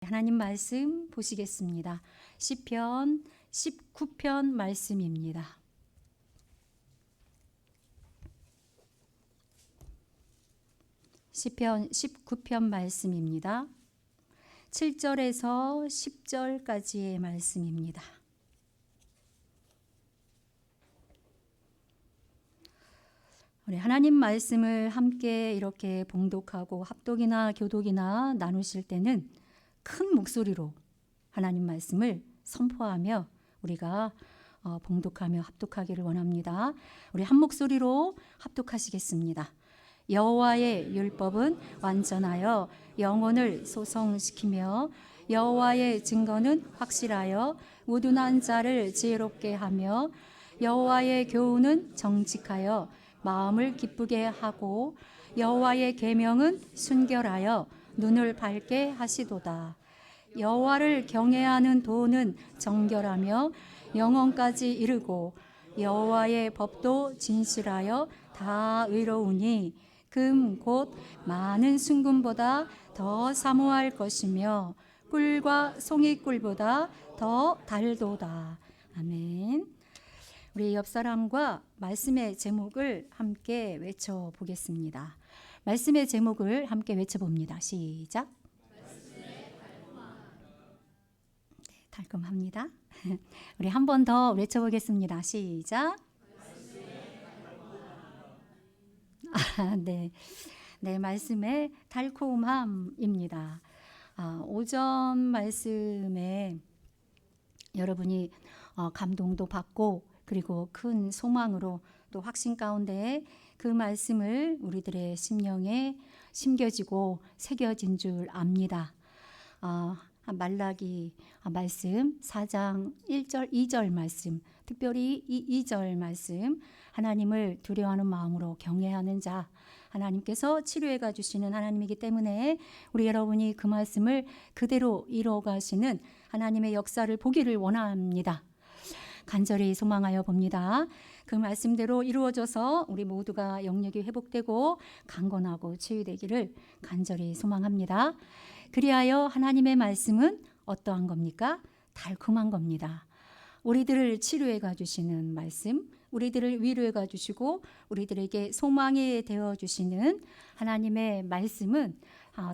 하나님 말씀 보시겠습니다. 시편 19편 말씀입니다. 시편 19편 말씀입니다. 7절에서 10절까지의 말씀입니다. 우리 하나님 말씀을 함께 이렇게 봉독하고 합독이나 교독이나 나누실 때는 큰 목소리로 하나님 말씀을 선포하며 우리가 봉독하며 합독하기를 원합니다. 우리 한 목소리로 합독하시겠습니다. 여호와의 율법은 완전하여 영혼을 소성시키며 여호와의 증거는 확실하여 우둔한 자를 지혜롭게 하며 여호와의 교훈은 정직하여 마음을 기쁘게 하고 여호와의 계명은 순결하여 눈을 밝게 하시도다. 여호와를 경외하는 도는 정결하며 영혼까지 이르고 여호와의 법도 진실하여 다 의로우니 금 곧 많은 순금보다 더 사모할 것이며 꿀과 송이꿀보다 더 달도다. 아멘. 우리 옆 사람과 말씀의 제목을 함께 외쳐보겠습니다. 말씀의 제목을 함께 외쳐봅니다. 시작. 네, 달콤합니다. 우리 한 번 더 외쳐보겠습니다. 시작. 네, 말씀의 달콤함입니다. 오전 말씀에 여러분이 감동도 받고 그리고 큰 소망으로 또 확신 가운데 그 말씀을 우리들의 심령에 심겨지고 새겨진 줄 압니다. 말라기 말씀 4장 1절 2절 말씀, 특별히 이 2절 말씀, 하나님을 두려워하는 마음으로 경외하는 자, 하나님께서 치료해 주시는 하나님이기 때문에 우리 여러분이 그 말씀을 그대로 이루어 가시는 하나님의 역사를 보기를 원합니다. 간절히 소망하여 봅니다. 그 말씀대로 이루어져서 우리 모두가 영력이 회복되고 강건하고 치유되기를 간절히 소망합니다. 그리하여 하나님의 말씀은 어떠한 겁니까? 달콤한 겁니다. 우리들을 치료해 가주시는 말씀, 우리들을 위로해 가주시고 우리들에게 소망이 되어 주시는 하나님의 말씀은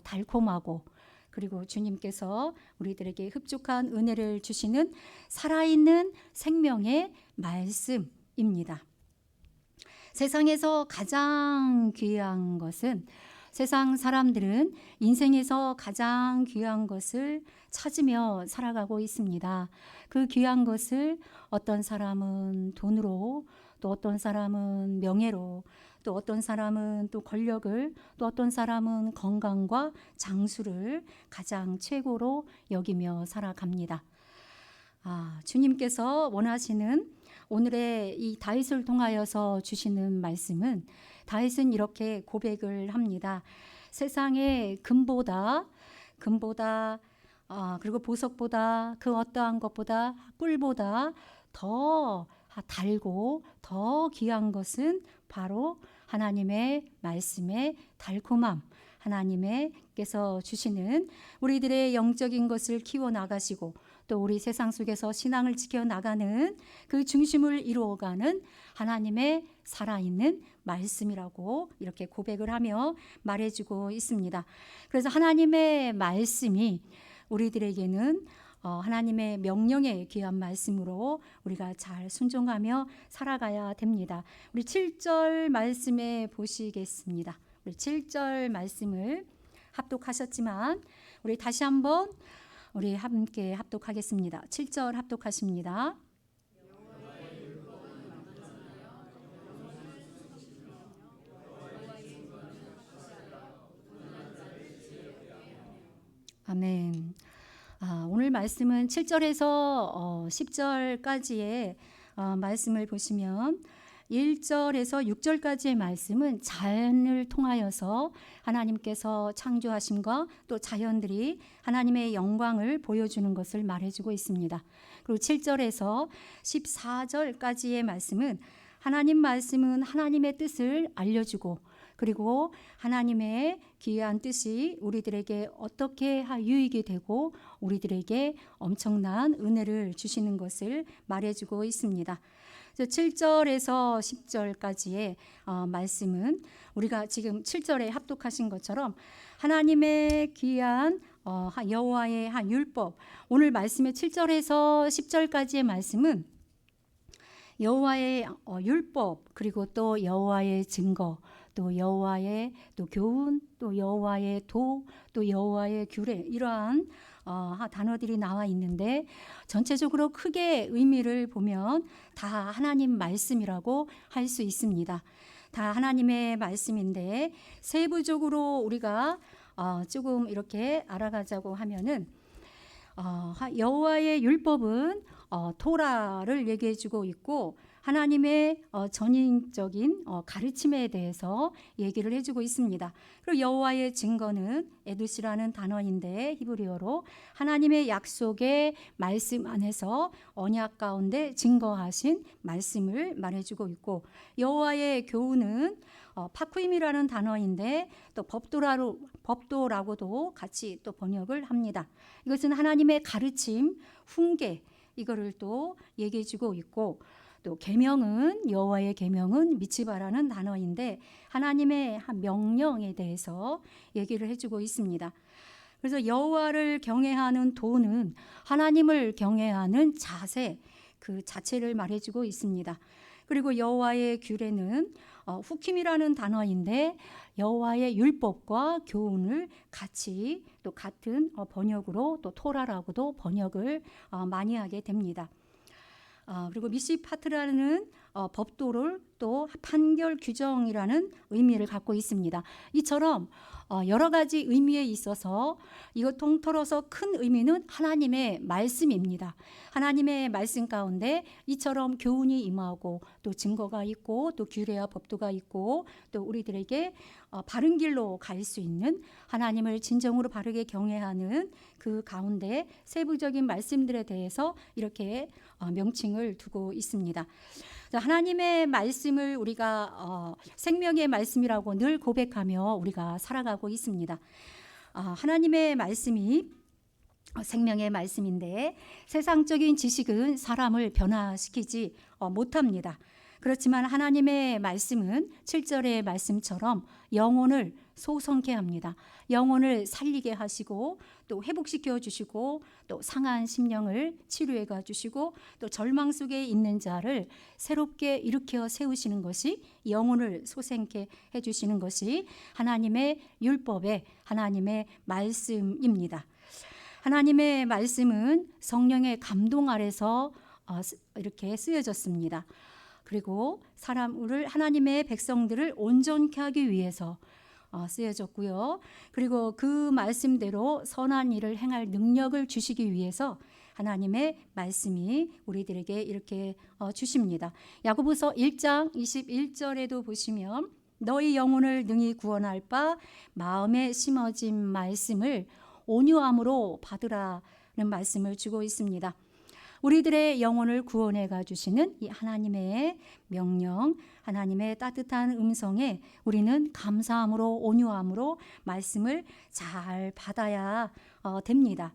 달콤하고 그리고 주님께서 우리들에게 흡족한 은혜를 주시는 살아있는 생명의 말씀입니다. 세상에서 가장 귀한 것은 세상 사람들은 인생에서 가장 귀한 것을 찾으며 살아가고 있습니다. 그 귀한 것을 어떤 사람은 돈으로, 또 어떤 사람은 명예로, 또 어떤 사람은 또 권력을, 또 어떤 사람은 건강과 장수를 가장 최고로 여기며 살아갑니다. 주님께서 원하시는 오늘의 이 다윗을 통하여서 주시는 말씀은 다윗은 이렇게 고백을 합니다. 세상의 금보다 그리고 보석보다 그 어떠한 것보다 꿀보다 더 달고 더 귀한 것은 바로 하나님의 말씀의 달콤함, 하나님께서 주시는 우리들의 영적인 것을 키워나가시고 또 우리 세상 속에서 신앙을 지켜나가는 그 중심을 이루어가는 하나님의 살아있는 말씀이라고 이렇게 고백을 하며 말해주고 있습니다. 그래서 하나님의 말씀이 우리들에게는 하나님의 명령의 귀한 말씀으로 우리가 잘 순종하며 살아가야 됩니다. 우리 7절 말씀에 보시겠습니다. 우리 7절 말씀을 합독하셨지만 우리 다시 한번 우리 함께 합독하겠습니다. 7절 합독하십니다. 아멘. 오늘 말씀은 7절에서 10절까지의 말씀을 보시면 1절에서 6절까지의 말씀은 자연을 통하여서 하나님께서 창조하심과 또 자연들이 하나님의 영광을 보여주는 것을 말해주고 있습니다. 그리고 7절에서 14절까지의 말씀은 하나님 말씀은 하나님의 뜻을 알려주고 그리고 하나님의 귀한 뜻이 우리들에게 어떻게 유익이 되고 우리들에게 엄청난 은혜를 주시는 것을 말해주고 있습니다. 7절에서 10절까지의 말씀은 우리가 지금 7절에 합독하신 것처럼 하나님의 귀한 여호와의 율법, 오늘 말씀의 7절에서 10절까지의 말씀은 여호와의 율법, 그리고 또 여호와의 증거, 또 여호와의 또 교훈, 또 여호와의 도, 또 여호와의 규례, 이러한 단어들이 나와 있는데 전체적으로 크게 의미를 보면 다 하나님 말씀이라고 할 수 있습니다. 다 하나님의 말씀인데 세부적으로 우리가 조금 이렇게 알아가자고 하면은 여호와의 율법은 토라를 얘기해 주고 있고 하나님의 전인적인 가르침에 대해서 얘기를 해주고 있습니다. 그리고 여호와의 증거는 에두시라는 단어인데 히브리어로 하나님의 약속의 말씀 안에서 언약 가운데 증거하신 말씀을 말해주고 있고 여호와의 교훈은 파쿠임이라는 단어인데 또 법도라고도 같이 또 번역을 합니다. 이것은 하나님의 가르침, 훈계 이거를 또 얘기해 주고 있고 또 계명은 여호와의 계명은 미츠바라는 단어인데 하나님의 명령에 대해서 얘기를 해주고 있습니다. 그래서 여호와를 경외하는 도는 하나님을 경외하는 자세 그 자체를 말해주고 있습니다. 그리고 여호와의 규례는 후킴이라는 단어인데 여호와의 율법과 교훈을 같이 또 같은 번역으로 또 토라라고도 번역을 많이 하게 됩니다. 그리고 미시파트라는 법도를 또 판결 규정이라는 의미를 갖고 있습니다. 이처럼 여러 가지 의미에 있어서 이것 통틀어서 큰 의미는 하나님의 말씀입니다. 하나님의 말씀 가운데 이처럼 교훈이 임하고 또 증거가 있고 또 규례와 법도가 있고 또 우리들에게 바른 길로 갈 수 있는 하나님을 진정으로 바르게 경외하는 그 가운데 세부적인 말씀들에 대해서 이렇게 명칭을 두고 있습니다. 하나님의 말씀을 우리가 생명의 말씀이라고 늘 고백하며 우리가 살아가고 있습니다. 하나님의 말씀이 생명의 말씀인데 세상적인 지식은 사람을 변화시키지 못합니다. 그렇지만 하나님의 말씀은 7절의 말씀처럼 영혼을 소성케 합니다. 영혼을 살리게 하시고 또 회복시켜 주시고 또 상한 심령을 치료해 가 주시고 또 절망 속에 있는 자를 새롭게 일으켜 세우시는 것이 영혼을 소생케 해 주시는 것이 하나님의 율법의 하나님의 말씀입니다. 하나님의 말씀은 성령의 감동 아래서 이렇게 쓰여졌습니다. 그리고 사람을 하나님의 백성들을 온전케 하기 위해서 쓰여졌고요. 그리고 그 말씀대로 선한 일을 행할 능력을 주시기 위해서 하나님의 말씀이 우리들에게 이렇게 주십니다. 야고보서 1장 21절에도 보시면 너희 영혼을 능히 구원할 바 마음에 심어진 말씀을 온유함으로 받으라는 말씀을 주고 있습니다. 우리들의 영혼을 구원해 가주시는 이 하나님의 명령, 하나님의 따뜻한 음성에 우리는 감사함으로 온유함으로 말씀을 잘 받아야 됩니다.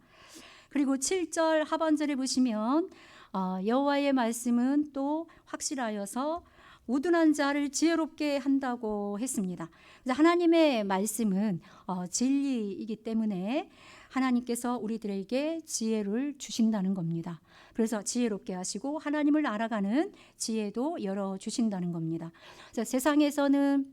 그리고 7절 하반절에 보시면 여호와의 말씀은 또 확실하여서 우둔한 자를 지혜롭게 한다고 했습니다. 그래서 하나님의 말씀은 진리이기 때문에 하나님께서 우리들에게 지혜를 주신다는 겁니다. 그래서 지혜롭게 하시고 하나님을 알아가는 지혜도 열어주신다는 겁니다. 세상에서는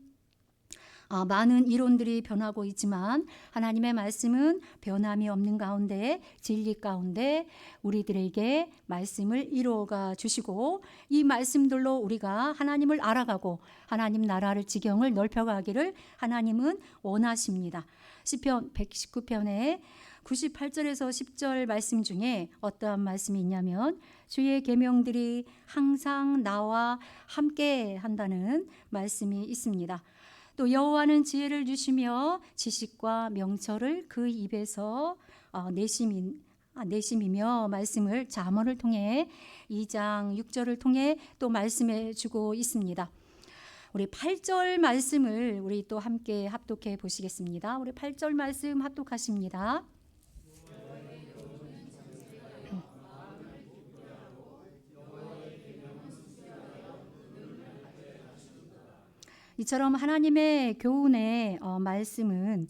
많은 이론들이 변하고 있지만 하나님의 말씀은 변함이 없는 가운데 진리 가운데 우리들에게 말씀을 이루어가 주시고 이 말씀들로 우리가 하나님을 알아가고 하나님 나라를 지경을 넓혀가기를 하나님은 원하십니다. 시편 119편에 98절에서 10절 말씀 중에 어떠한 말씀이 있냐면 주의 계명들이 항상 나와 함께 한다는 말씀이 있습니다. 또 여호와는 지혜를 주시며 지식과 명철을 그 입에서 내심이며 말씀을 잠언을 통해 2장 6절을 통해 또 말씀해 주고 있습니다. 우리 8절 말씀을 우리 또 함께 합독해 보시겠습니다. 우리 8절 말씀 합독하십니다. 이처럼 하나님의 교훈의 말씀은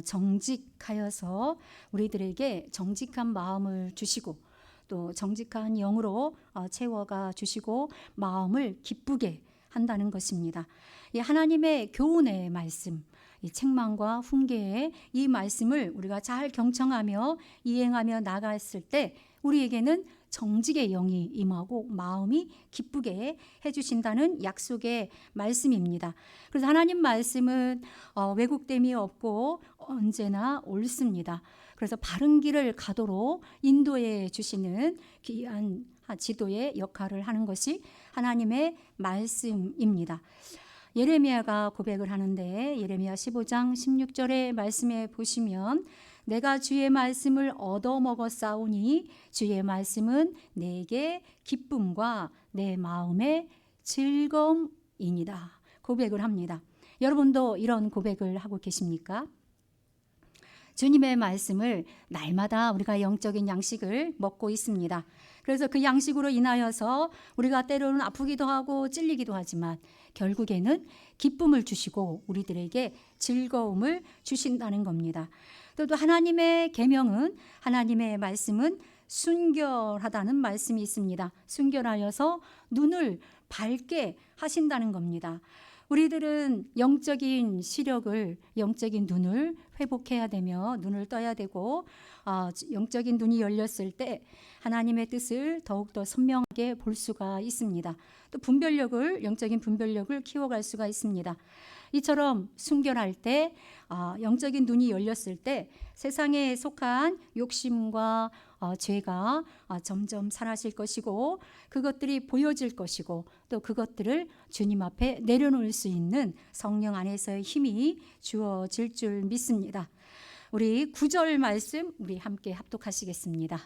정직하여서 우리들에게 정직한 마음을 주시고 또 정직한 영으로 채워가 주시고 마음을 기쁘게 한다는 것입니다. 이 하나님의 교훈의 말씀, 이 책망과 훈계의 이 말씀을 우리가 잘 경청하며 이행하며 나갔을 때 우리에게는 정직의 영이 임하고 마음이 기쁘게 해주신다는 약속의 말씀입니다. 그래서 하나님 말씀은 왜곡됨이 없고 언제나 옳습니다. 그래서 바른 길을 가도록 인도해 주시는 귀한 지도의 역할을 하는 것이 하나님의 말씀입니다. 예레미야가 고백을 하는데 예레미야 15장 16절의 말씀에 보시면 내가 주의 말씀을 얻어먹었사오니 주의 말씀은 내게 기쁨과 내 마음의 즐거움이니라 고백을 합니다. 여러분도 이런 고백을 하고 계십니까? 주님의 말씀을 날마다 우리가 영적인 양식을 먹고 있습니다. 그래서 그 양식으로 인하여서 우리가 때로는 아프기도 하고 찔리기도 하지만 결국에는 기쁨을 주시고 우리들에게 즐거움을 주신다는 겁니다. 또 하나님의 계명은 하나님의 말씀은 순결하다는 말씀이 있습니다. 순결하여서 눈을 밝게 하신다는 겁니다. 우리들은 영적인 시력을, 영적인 눈을 회복해야 되며 눈을 떠야 되고 영적인 눈이 열렸을 때 하나님의 뜻을 더욱더 선명하게 볼 수가 있습니다. 또 영적인 분별력을 키워갈 수가 있습니다. 이처럼 순결할 때 영적인 눈이 열렸을 때 세상에 속한 욕심과 죄가 점점 사라질 것이고 그것들이 보여질 것이고 또 그것들을 주님 앞에 내려놓을 수 있는 성령 안에서의 힘이 주어질 줄 믿습니다. 우리 9절 말씀 우리 함께 합독하시겠습니다.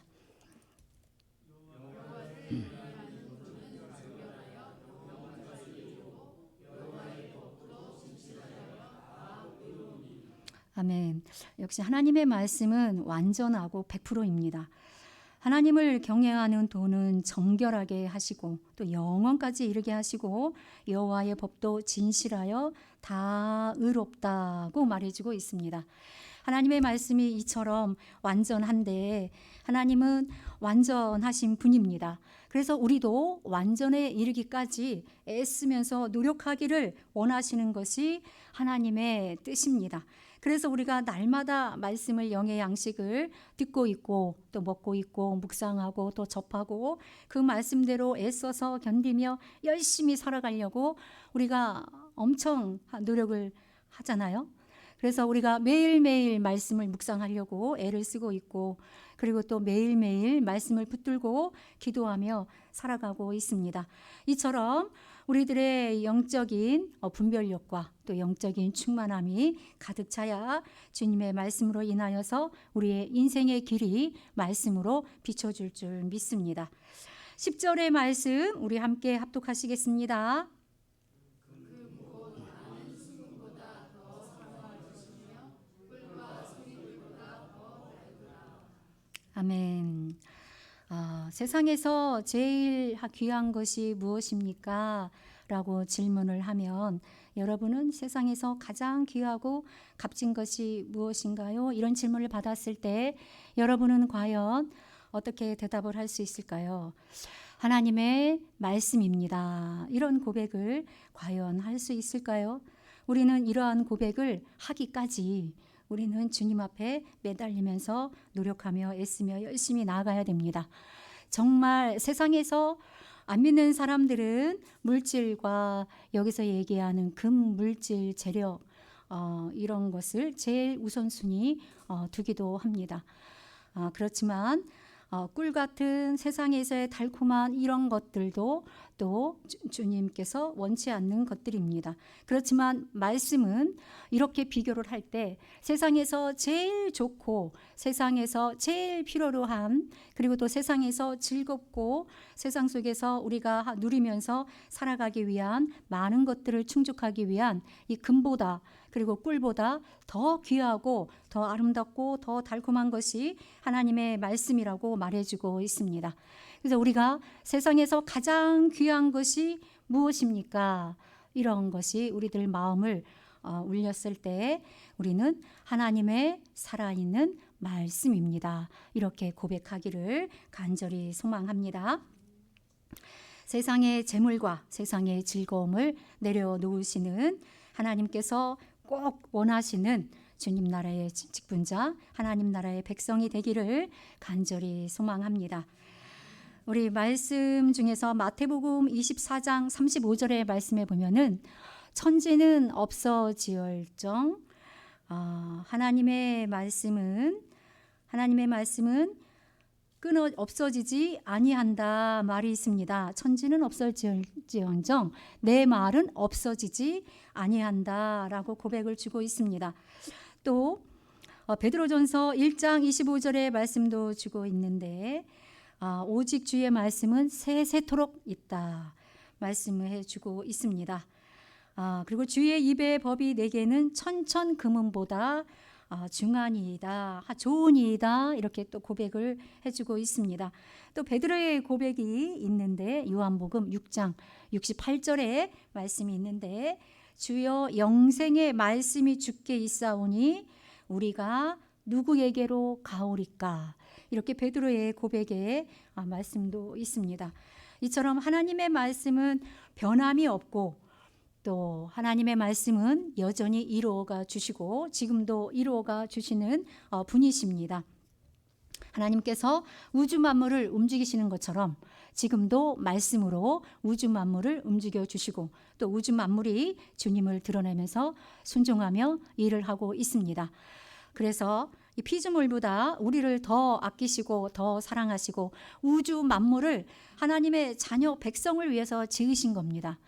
아멘. 역시 하나님의 말씀은 완전하고 100%입니다. 하나님을 경외하는 도는 정결하게 하시고 또 영원까지 이르게 하시고 여호와의 법도 진실하여 다 의롭다고 말해주고 있습니다. 하나님의 말씀이 이처럼 완전한데 하나님은 완전하신 분입니다. 그래서 우리도 완전에 이르기까지 애쓰면서 노력하기를 원하시는 것이 하나님의 뜻입니다. 그래서 우리가 날마다 말씀을 영의 양식을 듣고 있고 또 먹고 있고 묵상하고 또 접하고 그 말씀대로 애써서 견디며 열심히 살아가려고 우리가 엄청 노력을 하잖아요. 그래서 우리가 매일매일 말씀을 묵상하려고 애를 쓰고 있고 그리고 또 매일매일 말씀을 붙들고 기도하며 살아가고 있습니다. 이처럼 우리들의 영적인 분별력과 또 영적인 충만함이 가득 차야 주님의 말씀으로 인하여서 우리의 인생의 길이 말씀으로 비춰줄 줄 믿습니다. 10절의 말씀 우리 함께 합독하시겠습니다. 아멘. 세상에서 제일 귀한 것이 무엇입니까? 라고 질문을 하면 여러분은 세상에서 가장 귀하고 값진 것이 무엇인가요? 이런 질문을 받았을 때 여러분은 과연 어떻게 대답을 할 수 있을까요? 하나님의 말씀입니다. 이런 고백을 과연 할 수 있을까요? 우리는 이러한 고백을 하기까지 우리는 주님 앞에 매달리면서 노력하며 애쓰며 열심히 나아가야 됩니다. 정말 세상에서 안 믿는 사람들은 물질과 여기서 얘기하는 금, 물질, 재력 이런 것을 제일 우선순위 두기도 합니다. 그렇지만 꿀 같은 세상에서의 달콤한 이런 것들도 또 주님께서 원치 않는 것들입니다. 그렇지만 말씀은 이렇게 비교를 할 때 세상에서 제일 좋고 세상에서 제일 필요로 한, 그리고 또 세상에서 즐겁고 세상 속에서 우리가 누리면서 살아가기 위한 많은 것들을 충족하기 위한 이 금보다, 그리고 꿀보다 더 귀하고 더 아름답고 더 달콤한 것이 하나님의 말씀이라고 말해주고 있습니다. 그래서 우리가 세상에서 가장 귀한 것이 무엇입니까? 이런 것이 우리들 마음을 울렸을 때 우리는 하나님의 살아있는 말씀입니다. 이렇게 고백하기를 간절히 소망합니다. 세상의 재물과 세상의 즐거움을 내려놓으시는 하나님께서 꼭 원하시는 주님 나라의 직분자, 하나님 나라의 백성이 되기를 간절히 소망합니다. 우리 말씀 중에서 마태복음 24장 35절의 말씀에 보면은 천지는 없어지얼정 하나님의 말씀은 없어지지 아니한다 말이 있습니다. 천지는 없어질지언정 내 말은 없어지지 아니한다라고 고백을 주고 있습니다. 또 베드로전서 1장 25절의 말씀도 주고 있는데 오직 주의 말씀은 세세토록 있다 말씀을 해주고 있습니다. 그리고 주의 입의 법이 내게는 천천 금은보다 중하니이다, 좋으니이다 이렇게 또 고백을 해주고 있습니다. 또 베드로의 고백이 있는데 요한복음 6장 68절에 말씀이 있는데 주여 영생의 말씀이 주께 있사오니 우리가 누구에게로 가오리까, 이렇게 베드로의 고백에 말씀도 있습니다. 이처럼 하나님의 말씀은 변함이 없고 또 하나님의 말씀은 여전히 이루어가 주시고 지금도 이루어가 주시는 분이십니다. 하나님께서 우주 만물을 움직이시는 것처럼 지금도 말씀으로 우주 만물을 움직여 주시고 또 우주 만물이 주님을 드러내면서 순종하며 일을 하고 있습니다. 그래서 이 피조물보다 우리를 더 아끼시고 더 사랑하시고 우주 만물을 하나님의 자녀 백성을 위해서 지으신 겁니다.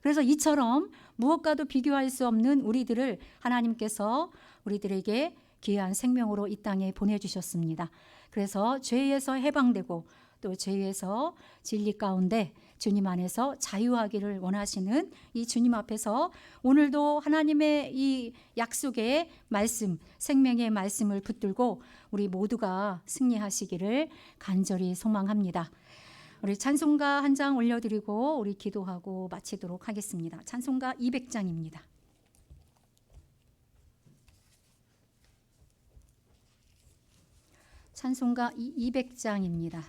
그래서 이처럼 무엇과도 비교할 수 없는 우리들을 하나님께서 우리들에게 귀한 생명으로 이 땅에 보내주셨습니다. 그래서 죄에서 해방되고 또 죄에서 진리 가운데 주님 안에서 자유하기를 원하시는 이 주님 앞에서 오늘도 하나님의 이 약속의 말씀, 생명의 말씀을 붙들고 우리 모두가 승리하시기를 간절히 소망합니다. 우리 찬송가 한 장 올려드리고 우리 기도하고 마치도록 하겠습니다. 찬송가 200장입니다. 찬송가 200장입니다.